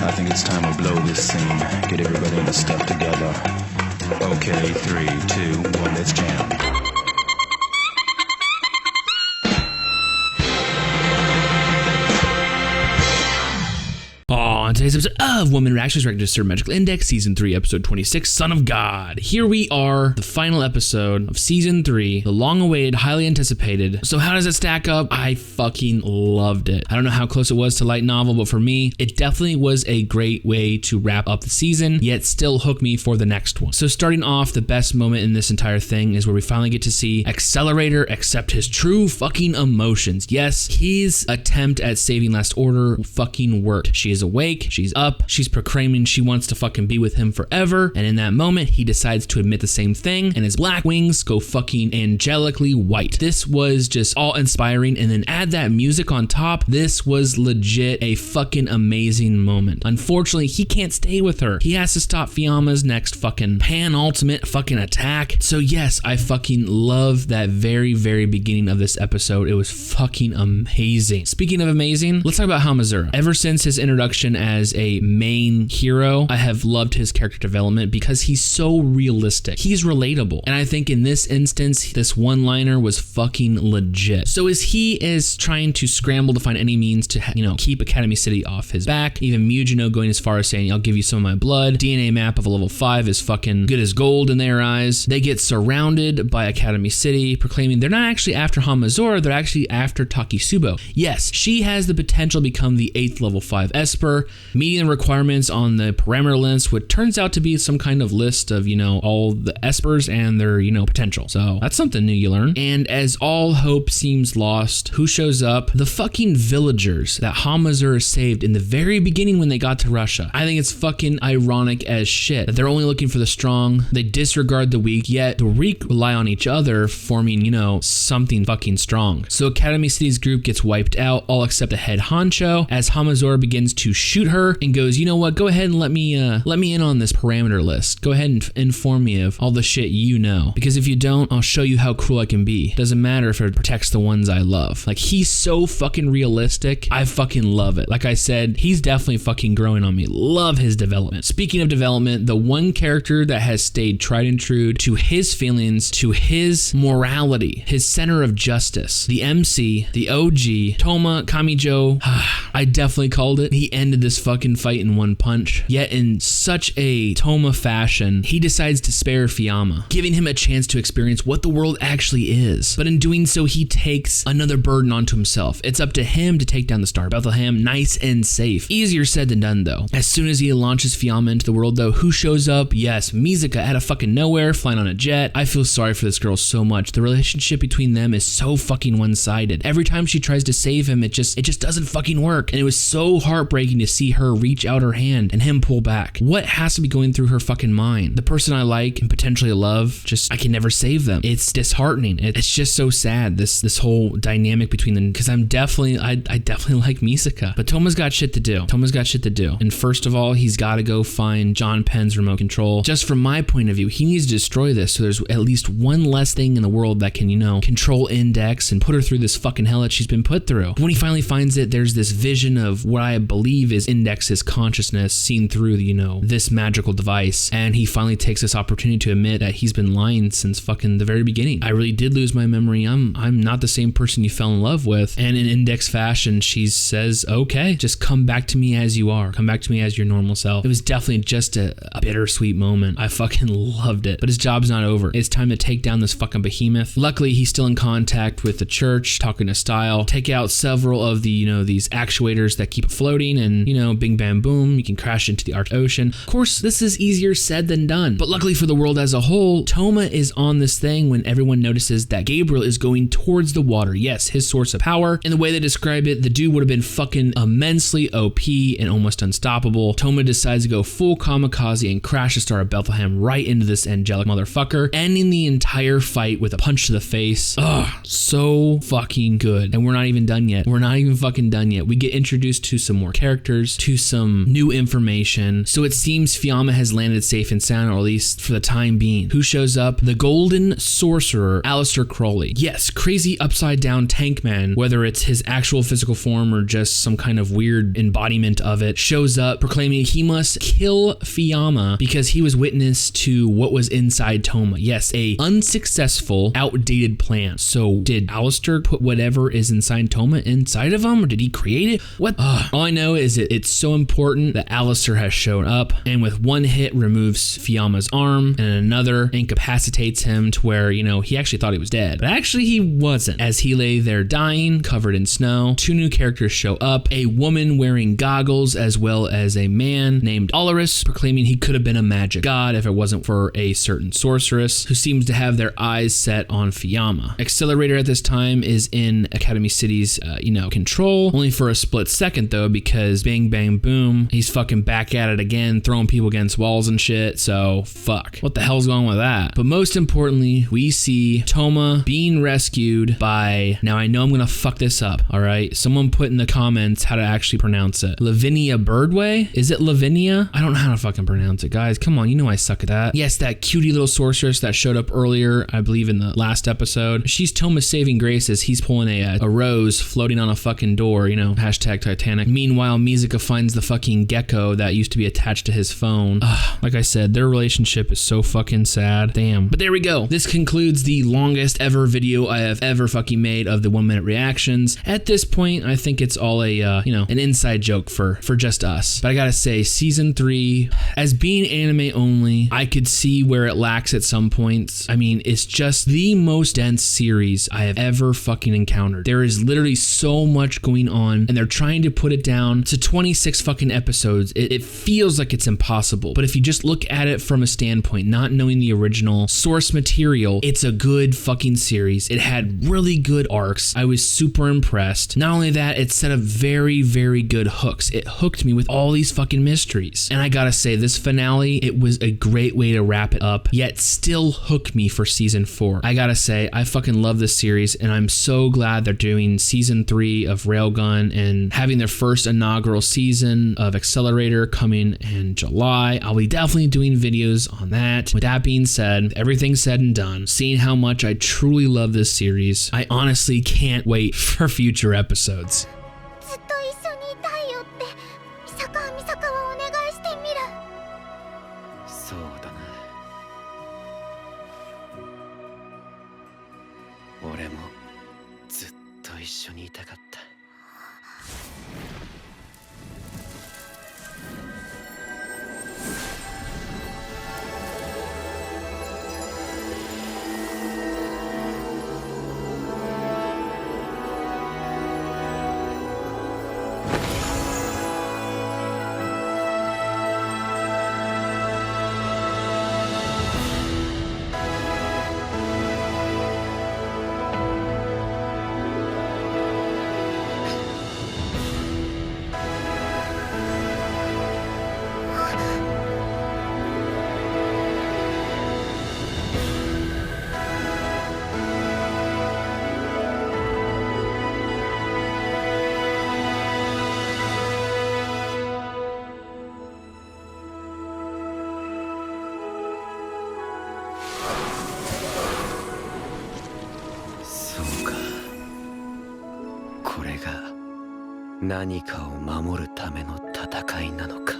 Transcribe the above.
I think it's time we blow this scene. Get everybody in the stuff together. Okay, 3, 2, 1, let's jam. On today's episode of Woman Reactions, Register Magical Index, Season 3, Episode 26, Son of God. Here we are, the final episode of Season 3, the long-awaited, highly anticipated. So how does it stack up? I fucking loved it. I don't know how close it was to light novel, but for me, it definitely was a great way to wrap up the season, yet still hook me for the next one. So starting off, the best moment in this entire thing is where we finally get to see Accelerator accept his true fucking emotions. Yes, his attempt at saving Last Order fucking worked. She is awake, she's up, she's proclaiming she wants to fucking be with him forever, and in that moment he decides to admit the same thing, and his black wings go fucking angelically white. This was just all inspiring, and then add that music on top. This was legit a fucking amazing moment. Unfortunately, he can't stay with her. He has to stop Fiyama's next fucking pan-ultimate fucking attack. So yes, I fucking love that very, very beginning of this episode. It was fucking amazing. Speaking of amazing, let's talk about Hamazura. Ever since his introduction as a main hero, I have loved his character development because he's so realistic. He's relatable. And I think in this instance, this one-liner was fucking legit. So as he is trying to scramble to find any means to, keep Academy City off his back, even Mujino going as far as saying, I'll give you some of my blood. DNA map of a level 5 is fucking good as gold in their eyes. They get surrounded by Academy City, proclaiming they're not actually after Hamazura, they're actually after Takisubo. Yes, she has the potential to become the 8th level 5 Esper, meeting the requirements on the parameter list, which turns out to be some kind of list of, all the Espers and their, potential. So that's something new you learn. And as all hope seems lost, who shows up? The fucking villagers that Hamazura saved in the very beginning when they got to Russia. I think it's fucking ironic as shit that they're only looking for the strong, they disregard the weak, yet the weak rely on each other, forming, something fucking strong. So Academy City's group gets wiped out, all except the head honcho, as Hamazura begins to shoot her and goes, you know what, go ahead and let me in on this parameter list. Go ahead and inform me of all the shit you know, because if you don't, I'll show you how cruel I can be. Doesn't matter if it protects the ones I love. Like, he's so fucking realistic. I fucking love it. Like I said, he's definitely fucking growing on me. Love his development. Speaking of development, the one character that has stayed tried and true to his feelings, to his morality, his center of justice, the MC, the OG, Toma Kamijo, I definitely called it. He ended this fucking fight in one punch. Yet in such a Toma fashion, he decides to spare Fiyama, giving him a chance to experience what the world actually is. But in doing so, he takes another burden onto himself. It's up to him to take down the Star Bethlehem nice and safe. Easier said than done, though. As soon as he launches Fiyama into the world, though, who shows up? Yes, Mizuka out of fucking nowhere, flying on a jet. I feel sorry for this girl so much. The relationship between them is so fucking one-sided. Every time she tries to save him, it just doesn't fucking work. And it was so heartbreaking to see her reach out her hand and him pull back. What has to be going through her fucking mind? The person I like and potentially love, I can never save them. It's disheartening. It's just so sad, this whole dynamic between them, because I definitely like Mizuka, but Toma's got shit to do. And first of all, he's got to go find John Penn's remote control. Just from my point of view, he needs to destroy this so there's at least one less thing in the world that can, control Index and put her through this fucking hell that she's been put through. When he finally finds it, there's this vision of what I believe is Index's consciousness seen through, this magical device, and he finally takes this opportunity to admit that he's been lying since fucking the very beginning. I really did lose my memory. I'm not the same person you fell in love with. And in Index fashion, she says, okay, just come back to me as you are. Come back to me as your normal self. It was definitely just a bittersweet moment. I fucking loved it. But his job's not over. It's time to take down this fucking behemoth. Luckily, he's still in contact with the church, talking to Style, take out several of the, these actuators that keep it floating, and, bing bam boom, you can crash into the Arctic Ocean. Of course, this is easier said than done. But luckily for the world as a whole, Toma is on this thing when everyone notices that Gabriel is going towards the water. Yes, his source of power. In the way they describe it, the dude would have been fucking immensely OP and almost unstoppable. Toma decides to go full kamikaze and crash the Star of Bethlehem right into this angelic motherfucker, ending the entire fight with a punch to the face. Ugh, so fucking good. And we're not even done yet. We're not even fucking done yet. We get introduced to some more characters. answers to some new information. So it seems Fiamma has landed safe and sound, or at least for the time being. Who shows up? The Golden Sorcerer, Aleister Crowley. Yes, crazy upside down tank man, whether it's his actual physical form or just some kind of weird embodiment of it, shows up proclaiming he must kill Fiamma because he was witness to what was inside Toma. Yes, a unsuccessful, outdated plan. So did Aleister put whatever is inside Toma inside of him, or did he create it? What? All I know is it's so important that Aleister has shown up, and with one hit removes Fiamma's arm, and another incapacitates him to where, you know, he actually thought he was dead. But actually he wasn't. As he lay there dying, covered in snow, two new characters show up, a woman wearing goggles as well as a man named Olorus, proclaiming he could have been a magic god if it wasn't for a certain sorceress who seems to have their eyes set on Fiamma. Accelerator at this time is in Academy City's, control, only for a split second though, because bang bang boom, he's fucking back at it again, throwing people against walls and shit, so fuck. What the hell's going on with that? But most importantly, we see Toma being rescued by, now I know I'm gonna fuck this up, alright? Someone put in the comments how to actually pronounce it. Lavinia Birdway? Is it Lavinia? I don't know how to fucking pronounce it, guys. Come on, you know I suck at that. Yes, that cutie little sorceress that showed up earlier, I believe in the last episode. She's Toma's saving grace as he's pulling a rose floating on a fucking door, hashtag Titanic. Meanwhile, Mizuka finds the fucking gecko that used to be attached to his phone. Like I said, their relationship is so fucking sad. Damn. But there we go. This concludes the longest ever video I have ever fucking made of the 1 minute reactions. At this point, I think it's all an inside joke for just us. But I gotta say, season 3, as being anime only, I could see where it lacks at some points. I mean, it's just the most dense series I have ever fucking encountered. There is literally so much going on, and they're trying to put it down to 26 fucking episodes. It feels like it's impossible. But if you just look at it from a standpoint, not knowing the original source material, it's a good fucking series. It had really good arcs. I was super impressed. Not only that, it set up very, very good hooks. It hooked me with all these fucking mysteries. And I gotta say, this finale, it was a great way to wrap it up, yet still hook me for season 4. I gotta say, I fucking love this series, and I'm so glad they're doing season 3 of Railgun and having their first inaugural season of Accelerator coming in July. I'll be definitely doing videos on that. With that being said, everything said and done, seeing how much I truly love this series, I honestly can't wait for future episodes. ずっと一緒にいたいよってミサカはお願いしてみる。そうだな。俺もずっと一緒にいたかった。これが何かを守るための戦いなのか。